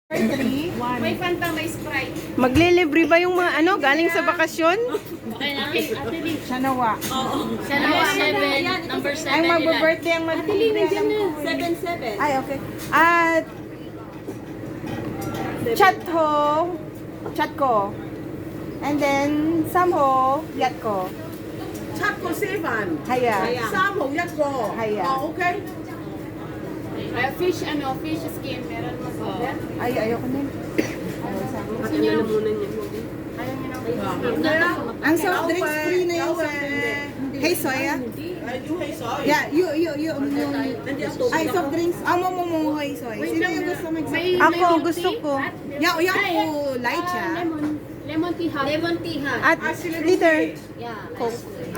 3, May Fanta, may Sprite. Maglilibre ba yung mga galing sa bakasyon? Okay namin, Ate Lee. Shanawa. Siya naman, number 7. Ay, magbo-birthday ang mag-libre. 7-7. Ay, okay. At chat ko. And then Samho, yat ko. 찾고 세반 Haya. 싸먹 약고 Haya. 오케이 Fish skin. Meron mas order. Ay, ayoko na. Gusto niyo? Ayaw niyo na. Ang soft drinks free na yung Hey, soya? Yeah, you. Ay, soft drinks. Mo, hey, soya. Sino yung gusto mo? Ako, gusto ko. Yeah, light siya. Lemon tea hot. Lemon tea hot. At liter. Yeah.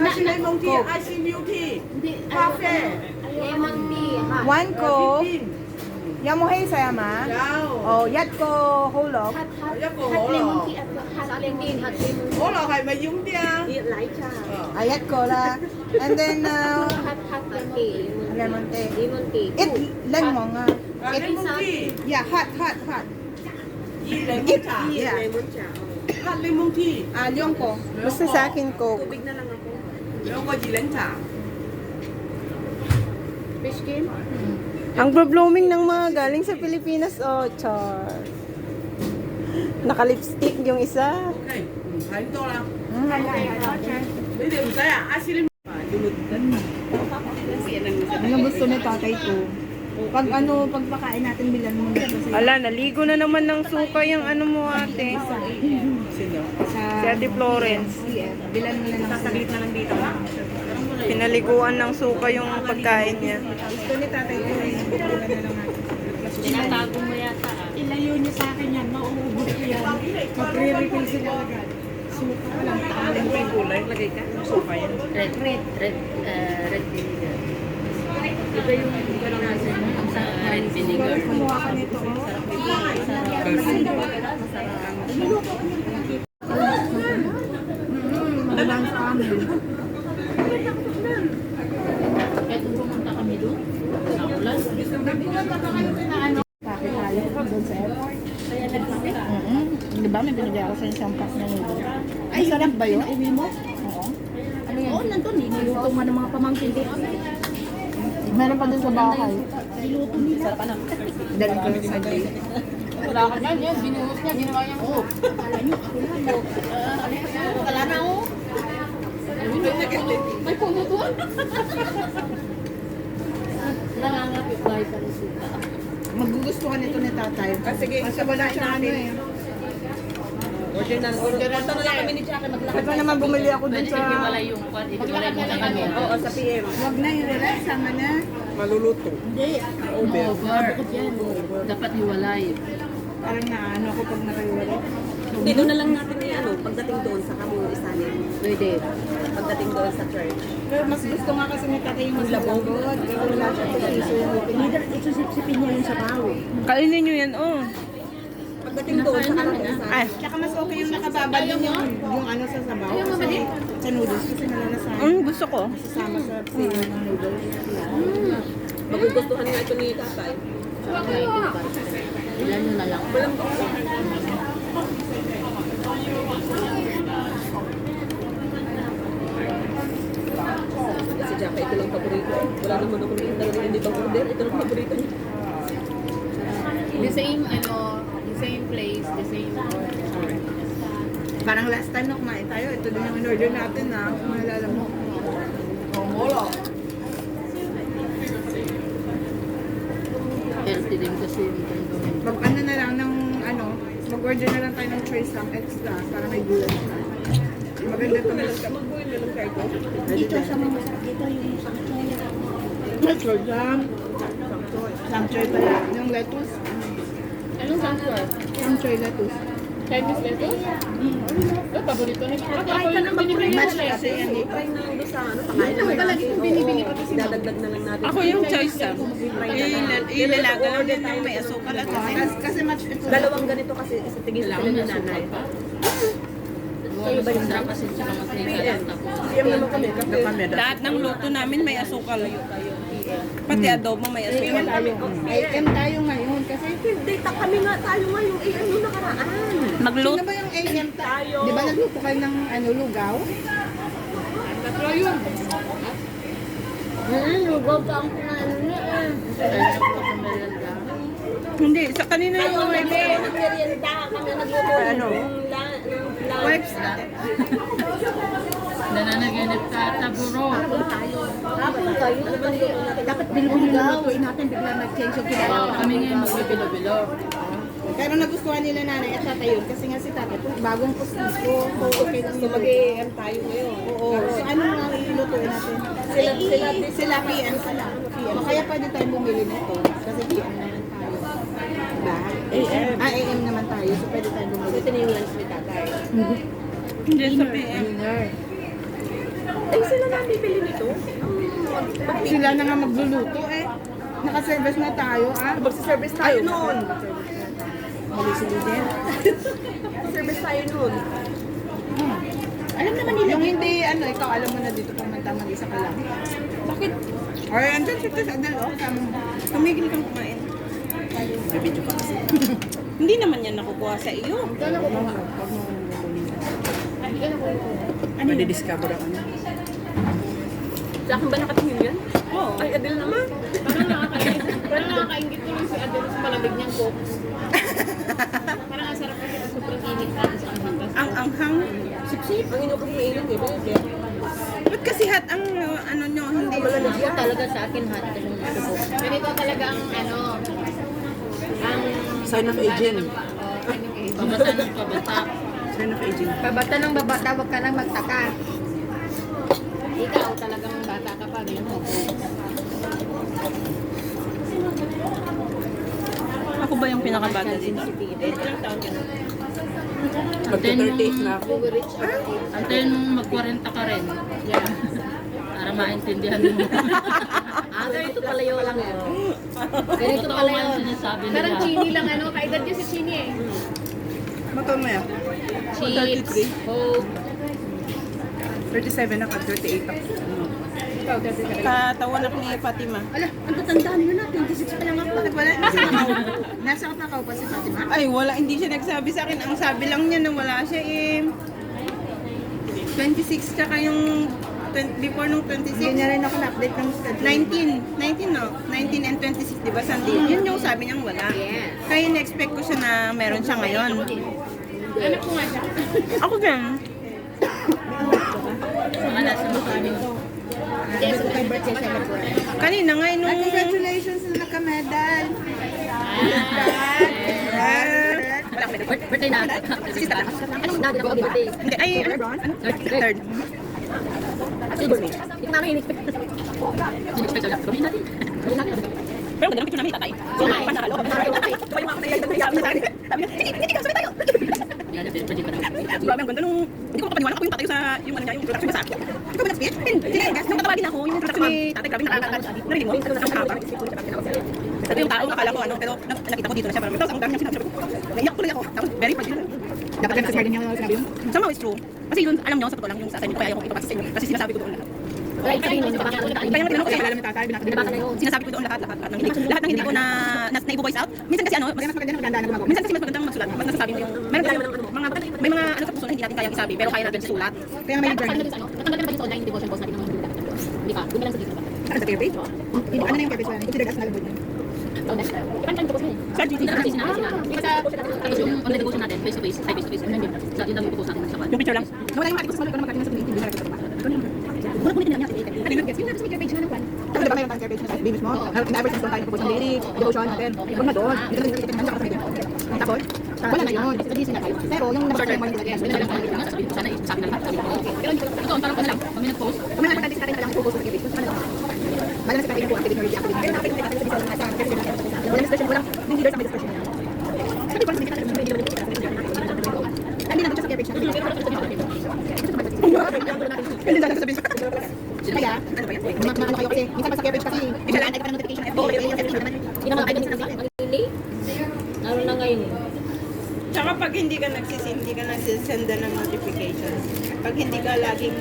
아시 레몬티 아시 밀티 카페 Lemon tea hot. One Coke. 빈 Yamo hey, soya ma. 야오 Oh, yat ko holog. 약고 Hot lemon 올라 tea at hot lemon tea. Hot lemon tea. 올라가 면 용디야 Ayat ko la. And then, Hot lemon tea. lemon tea. Lemon tea. It, lemon nga. 레몬티 Yeah, hot. 이 레몬차 Yeah. 핫 레몬티 Yung ko. Basta sa akin, Coke. 이런 거지 렌차 Fish skin. Ang blooming ng mga galing sa Pilipinas, char. Naka-lipstick yung isa. 오케이 잘도라 Okay. 근데 우사야 아시 레몬 Ano gusto ni tatay ko? Pag pagpakain natin bilan mo na kasi Ala, naligo na naman ng suka yung mo ate. sa Si Ate Florence. bilan mo na ng sasalit na lang dito. Pinaliguan ng suka yung pagkain niya. Gusto ni tatay ko bilan na lang natin. Tinatago mo yata. Ilayo niyo sa akin yan, mauubos ko yan. Magre-refill sila agad. Suka ko lang. may gulay lagay ka sopa yan Red vinegar. Iba yung sa red vinegar. Kumuha ka nito. Malang sa amin. Kaya kung pumunta kami doon, naulan. Bakit tayo pa doon sa airport? Di ba may binigay ako sa isang pack na nito? Ay, sarap ba yun? Iwi mo? Oo. Ano yan? Oo, nandun. Niluto mo ng mga pamangkin dito. Meron pa din sa bahay. Niluto nila. Sarap na. Dali ko sa day. Wala ka dyan. Yan, binuhos niya. Ginawa niya. Oo. Akala niyo, ako lang. Wala na ako. May puno doon. Nangangapit bahay pa rin sila. Magugustuhan nito ni tatay. sige Kasi wala siya ano eh. order na lang kami ni Jackie maglakad Ito naman bumili ako dun sa... yung kwan. Ipiwalay mo na kami. oo sa PM Wag na i-relax, sama na. maluluto Hindi. over Mabukod yan. Dapat hiwalay. Parang naano ako pag nakaiwala. dito na lang natin pagdating doon sa kamo isanin Pwede. pagdating doon sa church Pero mas gusto nga kasi ni tatay yung maglabog. Pero wala siya sa piso yung open. Leader, isusipsipin niya yung sabaw. Kainin nyo yan, pagdating doon sa kamo isanin Ay, Tsaka mas okay yung nakababad yung ano sa sabaw. Kasi sa noodles kasi nalalasahan. gusto ko. Sasama sa flavor ng noodles. magugustuhan nga ito ni tatay Ilan nyo na lang. walang si Jackie ito lang paborito wala naman ako nakita na hindi bang order ito lang paborito niya The same place, the same order. Parang last time na kumain tayo, ito din yung in-order natin na kung nalala mo. wala Healthy din kasi yung Mag ano na lang ng mag-order na lang tayo ng choice lang extra para may gulay siya. Maganda ito na magbuhin na lang kayo dito sa mga dito yung sakchoy. Metro jam. Samchoy pala. Yung lettuce. Anong sakchoy? Samchoy lettuce. Chinese lettuce? Paborito na. Ako yung binibili Match kasi yan eh. try na doon sa pakain naman Palagi kong binibili pa kasi dadagdag na lang natin Ako yung choice sam. Ilalaga lang din ng may asukal at Kasi match ito. dalawang ganito kasi isa tigil sila ni nanay Ano ba yung sarap kasi sila mag-trade PM naman kami kasi lahat ng luto namin may asukal. Pati adobo may asukal. AM tayo ngayon. Kasi field day kami nga tayo ngayon. Eh, ano nakaraan? Magluto. Sino ba yung AM Tayo. Di ba nagluto kayo ng lugaw? Lugaw pa ang kumain niya. Hindi, sa kanina Tayo yung nagluto ng merienda. Kami nagluto Ano? ng wipes. Nananaginip ka, taburo. Hapon kayo. Ano ba nagluto natin? Dapat bilhin yung lutuin natin, bigla nag-change yung kinakain. Kami ngayon magbibilo-bilo. Pero nagustuhan nila nanay at tatay yun kasi nga si tatay, bagong pustiso, so okay lang So, yun. mag-AM tayo ngayon. Oo. So ano nga ilutuin natin? Sila PM sila. PM. O kaya pwede tayong bumili nito kasi PM naman tayo. Diba? AM. AM naman tayo. So pwede tayong bumili. Ito na yung lunch ni tatay. Hindi sa PM. Ay, sila na bibili nito? Sila na nga magluluto eh. Naka-service na tayo ah. Magsa-service tayo noon. Mali si Lidel. Service tayo noon. Alam naman nila. Yung hindi, ano, ikaw alam mo na dito pumunta mag-isa ka lang. Bakit? Or andyan siya sa Adel, oh. Kasama mo. Tumigil kang kumain. Bibidyo ka kasi. Hindi naman yan nakukuha sa iyo. Ano yun? Discover ako niya. Sa akin ba nakatingin yan? Oo. Ay, Adel naman. Parang nakakaingit naman si Adel sa malamig niyang coke. Parang ang sarap kasi pag sobrang init natin sa amin. Ang anghang. Sip-sip. Ang inukom na init eh. Bakit? Ba't kasi hot ang ano nyo, hindi Ako talaga sa akin hot yung suko. Ganito talaga ang ang sign of aging. Pabata ng pabata. Sign of aging. Babata ng babata, wag ka nang magtaka. Ikaw talagang bata ka pa, ganyan ako. Ako ba yung pinakabata dito? Ilang taon ka na? Mag-38 na ako. Antayin mong mag-40 ka rin. Yeah. Para maintindihan mo. Ganito pala yun lang yun. Ganito pala yun. Sinasabi nila. Parang Chini lang ano, kaedad niya si Chini eh. Magkano mo yan? Chips, Coke. 37 ako, 38 ako. Ikaw, dati ka lang. Katawan ako ni Fatima. Ala, ang tatandaan mo na, 26 pa lang ako. Bakit wala? Nasa Macau pa si Fatima? Ay, wala. Hindi siya nagsabi sa akin. Ang sabi lang niya na wala siya eh. 26 tsaka yung before nung 26. Hindi niya rin ako na-update ng 19 no? 19 and 26, di ba Sunday? Yun yung sabi niyang wala. Kaya na-expect ko siya na meron siya ngayon. Anak ko nga siya. Ako din. Mga nasa mukha niyo. Yes, okay, birthday celebrate. Kanina nga nung... Congratulations na naka-medal. Birthday na. Anong dati na birthday? Hindi, ay, ano? Third. Silver me. Hindi ko namin in-expect. In-expect siya. Gawin natin. Gawin natin. Pero maganda picture namin, tatay. So, panalo. Sabay mga kapatay, sabi niya, hindi ka, sabay tayo. Yan, birthday ka na. Grabe, ang ganda nung... Hindi ko mapapaniwala ako yung tatay sa... Yung ano niya, yung production niya sa akin. Hindi ko ba nag-speech? Hindi, guys, nung tatawagin ako, yung production ni tatay, grabe, narinig mo? Ang haba. Ito yung tao, akala ko ano, pero nakita ko dito na siya. Parang, tapos ang dami niya sinabi ko, naiyak tuloy ako. Tapos, very funny. Dapat lang sa garden niya sinabi yun? Somehow it's true. Kasi yun, alam niyo, sa totoo lang, yung sa assignment ko, kaya ako ipapasa sa inyo. Kasi sinasabi ko doon lahat. Right, sabihin mo, hindi ba Kaya nga tinanong ko, alam ni tatay, binabasa na yun. Sinasabi ko doon lahat ng hindi ko na i-voice out. Minsan kasi ano, mas maganda na maganda na gumagawa. Minsan kasi mas magandang magsulat. Mas nasasabi mo yung, meron tayo may mga ano sa puso na hindi natin kayang isabi, pero kaya natin sulat. Kaya may journal. Natanggal na ba yung sa online devotion post natin ng mga dapat? Hindi pa. Doon na lang sa dito. Saan sa care page? Ano na yung care page wala? Considered as null void. Oh, next. Ipan ka post mo eh. Sa GT. Kasi sinabi. Tapos yung online devotion natin, face to face, side face to face. Yun lang. Sa yun lang yung post natin sa Yung picture lang. Nawala yung article sa mga magkakaroon sa community. Hindi na rin ito. Wala ko nila niya. Ano yung guess? Yung nasa care page na ng kwan. Ano diba mayroon tayong care page na sa babies mo? In-average na tayo post ng daily, devotion natin. Huwag na doon. Hindi na rin nakikita sa video. Tapos, wala na yun. Pero yung nabasa yung morning again. sana sabi na lahat. Pero ito, parang ko na lang. Kami nag-post. Kung may nakatagis natin, kailangan i-post sa care page. Kung ano wala na sa tayo po activity or reactivity. Pero nakakita natin sa sa care page natin. Walang discussion, walang leader sa may discussion. Sabi ko, sabi ka natin, hindi natin siya sa care page natin. Hindi natin sasabihin sa kaya, ano ba yan? Ano kayo kasi, minsan pa sa care page kasi, isalaan tayo pa ng notification FB, Hindi naman kayo din Naroon na ngayon eh. Tsaka pag hindi ka nagsisenda ng notifications, pag hindi ka laging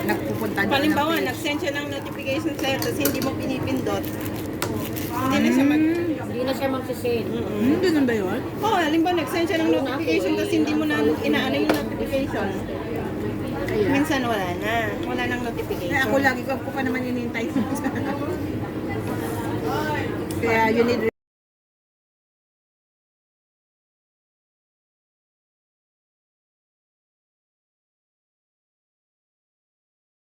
nagpupunta halimbawa, nag-send siya ng notification sa'yo, tapos hindi mo pinipindot, hindi na siya Hindi na siya magsisend. Ganun ba yun? Oo, halimbawa nag-send siya ng notification tapos hindi mo na inaano yung notification. Minsan wala na. Wala nang notification. Kaya ako lagi ko pa naman inintay. Kaya you need